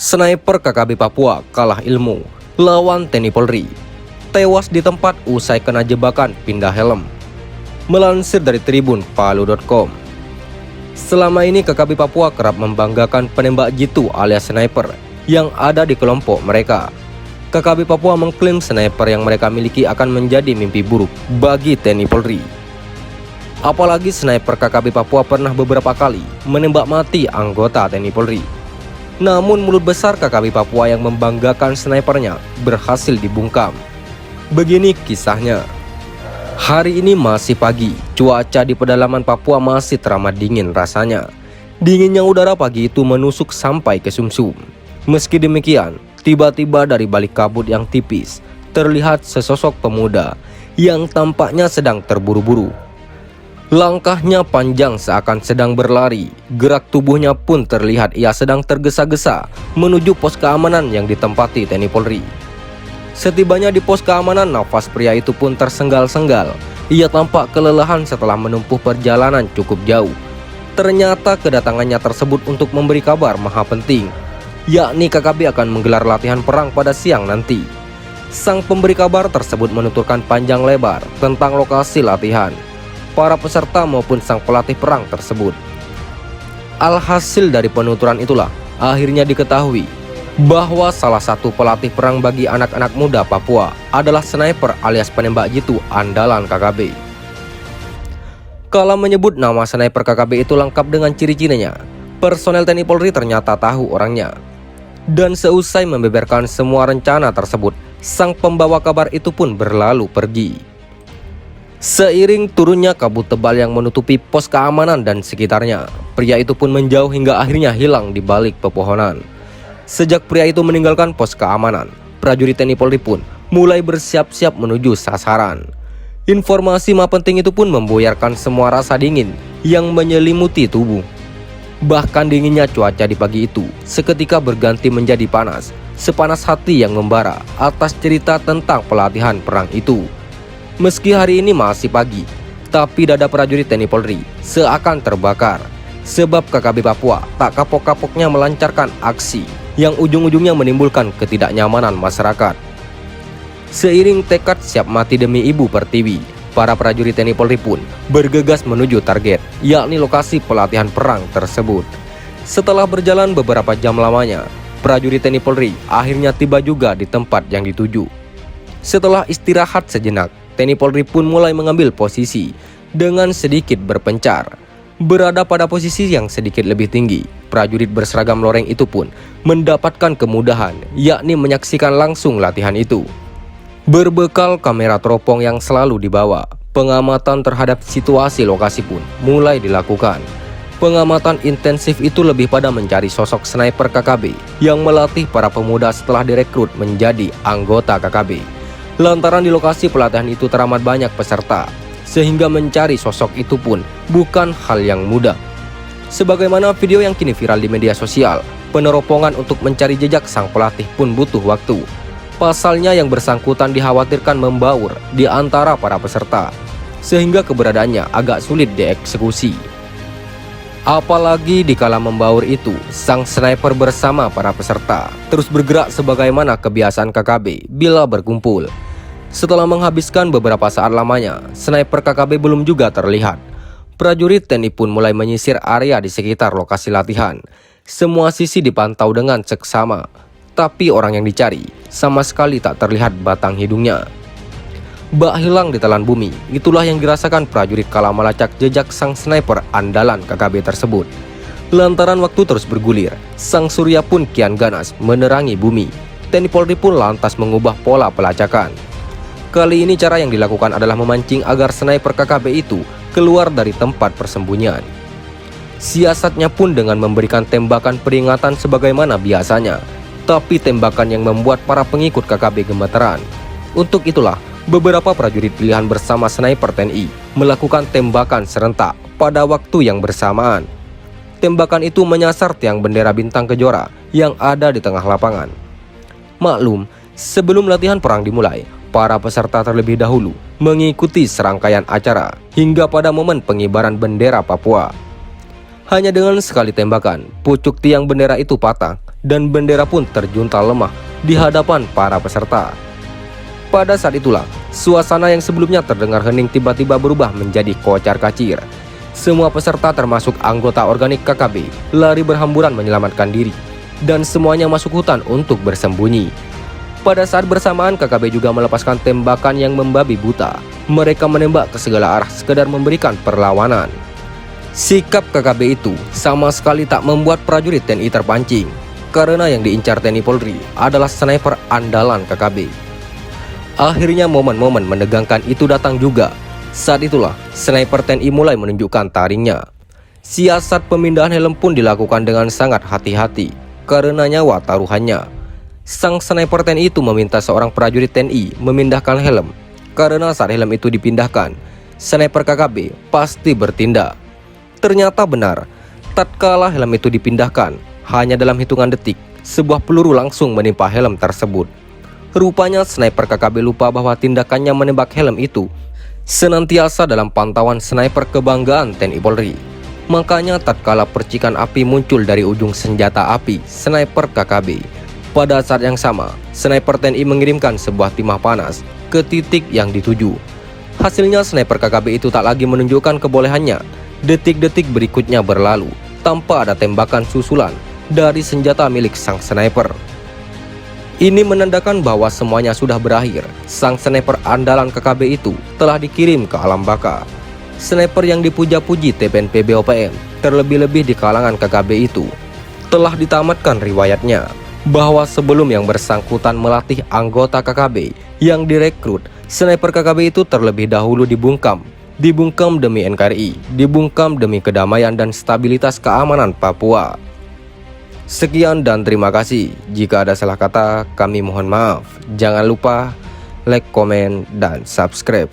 Sniper KKB Papua kalah ilmu lawan TNI Polri. Tewas di tempat usai kena jebakan pindah helm. Melansir dari Tribun Palu.com. Selama ini KKB Papua kerap membanggakan penembak jitu alias sniper yang ada di kelompok mereka. KKB Papua mengklaim sniper yang mereka miliki akan menjadi mimpi buruk bagi TNI Polri. Apalagi sniper KKB Papua pernah beberapa kali menembak mati anggota TNI Polri. Namun mulut besar KKB Papua yang membanggakan snipernya berhasil dibungkam. Begini kisahnya. Hari ini masih pagi, cuaca di pedalaman Papua masih teramat dingin rasanya. Dinginnya udara pagi itu menusuk sampai ke sumsum. Meski demikian, tiba-tiba dari balik kabut yang tipis, terlihat sesosok pemuda yang tampaknya sedang terburu-buru. Langkahnya panjang seakan sedang berlari, gerak tubuhnya pun terlihat ia sedang tergesa-gesa menuju pos keamanan yang ditempati TNI Polri. Setibanya di pos keamanan, nafas pria itu pun tersenggal-senggal. Ia tampak kelelahan setelah menempuh perjalanan cukup jauh. Ternyata kedatangannya tersebut untuk memberi kabar maha penting, yakni KKB akan menggelar latihan perang pada siang nanti. Sang pemberi kabar tersebut menuturkan panjang lebar tentang lokasi latihan, para peserta maupun sang pelatih perang tersebut. Alhasil dari penuturan itulah akhirnya diketahui bahwa salah satu pelatih perang bagi anak-anak muda Papua adalah sniper alias penembak jitu andalan KKB. Kala menyebut nama sniper KKB itu lengkap dengan ciri-cirinya, personel TNI Polri ternyata tahu orangnya. Dan seusai membeberkan semua rencana tersebut, sang pembawa kabar itu pun berlalu pergi. Seiring turunnya kabut tebal yang menutupi pos keamanan dan sekitarnya, pria itu pun menjauh hingga akhirnya hilang di balik pepohonan. Sejak pria itu meninggalkan pos keamanan, prajurit TNI Polri pun mulai bersiap-siap menuju sasaran. Informasi maha penting itu pun membuyarkan semua rasa dingin yang menyelimuti tubuh. Bahkan dinginnya cuaca di pagi itu seketika berganti menjadi panas, sepanas hati yang membara atas cerita tentang pelatihan perang itu. Meski hari ini masih pagi, tapi dada prajurit TNI Polri seakan terbakar. Sebab KKB Papua tak kapok-kapoknya melancarkan aksi yang ujung-ujungnya menimbulkan ketidaknyamanan masyarakat. Seiring tekad siap mati demi Ibu Pertiwi, para prajurit TNI Polri pun bergegas menuju target, yakni lokasi pelatihan perang tersebut. Setelah berjalan beberapa jam lamanya, prajurit TNI Polri akhirnya tiba juga di tempat yang dituju. Setelah istirahat sejenak, TNI Polri pun mulai mengambil posisi dengan sedikit berpencar. Berada pada posisi yang sedikit lebih tinggi, prajurit berseragam loreng itu pun mendapatkan kemudahan, yakni menyaksikan langsung latihan itu. Berbekal kamera teropong yang selalu dibawa, pengamatan terhadap situasi lokasi pun mulai dilakukan. Pengamatan intensif itu lebih pada mencari sosok sniper KKB yang melatih para pemuda setelah direkrut menjadi anggota KKB. Lantaran di lokasi pelatihan itu teramat banyak peserta, sehingga mencari sosok itu pun bukan hal yang mudah. Sebagaimana video yang kini viral di media sosial, peneropongan untuk mencari jejak sang pelatih pun butuh waktu. Pasalnya yang bersangkutan dikhawatirkan membaur di antara para peserta, sehingga keberadaannya agak sulit dieksekusi. Apalagi dikala membaur itu, sang sniper bersama para peserta terus bergerak sebagaimana kebiasaan KKB bila berkumpul. Setelah menghabiskan beberapa saat lamanya, sniper KKB belum juga terlihat. Prajurit TNI pun mulai menyisir area di sekitar lokasi latihan. Semua sisi dipantau dengan seksama, tapi orang yang dicari sama sekali tak terlihat batang hidungnya. Bak hilang di telan bumi, itulah yang dirasakan prajurit kala melacak jejak sang sniper andalan KKB tersebut. Lantaran waktu terus bergulir, sang surya pun kian ganas menerangi bumi. TNI Polri pun lantas mengubah pola pelacakan. Kali ini cara yang dilakukan adalah memancing agar sniper KKB itu keluar dari tempat persembunyian. Siasatnya pun dengan memberikan tembakan peringatan sebagaimana biasanya, tapi tembakan yang membuat para pengikut KKB gemeteran. Untuk itulah, beberapa prajurit pilihan bersama sniper TNI melakukan tembakan serentak pada waktu yang bersamaan. Tembakan itu menyasar tiang bendera bintang kejora yang ada di tengah lapangan. Maklum, sebelum latihan perang dimulai, para peserta terlebih dahulu mengikuti serangkaian acara hingga pada momen pengibaran bendera Papua. Hanya dengan sekali tembakan, pucuk tiang bendera itu patah dan bendera pun terjuntal lemah di hadapan para peserta. Pada saat itulah, suasana yang sebelumnya terdengar hening tiba-tiba berubah menjadi kocar-kacir. Semua peserta termasuk anggota organik KKB lari berhamburan menyelamatkan diri, dan semuanya masuk hutan untuk bersembunyi. Pada saat bersamaan, KKB juga melepaskan tembakan yang membabi buta. Mereka menembak ke segala arah sekedar memberikan perlawanan. Sikap KKB itu sama sekali tak membuat prajurit TNI terpancing, karena yang diincar TNI Polri adalah sniper andalan KKB. Akhirnya momen-momen menegangkan itu datang juga. Saat itulah sniper TNI mulai menunjukkan taringnya. Siasat pemindahan helm pun dilakukan dengan sangat hati-hati karena nyawa taruhannya. Sang sniper TNI itu meminta seorang prajurit TNI memindahkan helm, karena saat helm itu dipindahkan, sniper KKB pasti bertindak. Ternyata benar, tatkala helm itu dipindahkan, hanya dalam hitungan detik, sebuah peluru langsung menimpa helm tersebut. Rupanya sniper KKB lupa bahwa tindakannya menembak helm itu senantiasa dalam pantauan sniper kebanggaan TNI Polri. Makanya tatkala percikan api muncul dari ujung senjata api sniper KKB, pada saat yang sama sniper TNI mengirimkan sebuah timah panas ke titik yang dituju. Hasilnya sniper KKB itu tak lagi menunjukkan kebolehannya. Detik-detik berikutnya berlalu tanpa ada tembakan susulan dari senjata milik sang sniper. Ini menandakan bahwa semuanya sudah berakhir. Sang sniper andalan KKB itu telah dikirim ke alam baka. Sniper yang dipuja-puji TPNP BOPM, terlebih-lebih di kalangan KKB itu, telah ditamatkan riwayatnya bahwa sebelum yang bersangkutan melatih anggota KKB yang direkrut, sniper KKB itu terlebih dahulu dibungkam demi NKRI, dibungkam demi kedamaian dan stabilitas keamanan Papua. Sekian dan terima kasih. Jika ada salah kata, kami mohon maaf. Jangan lupa like, komen, dan subscribe.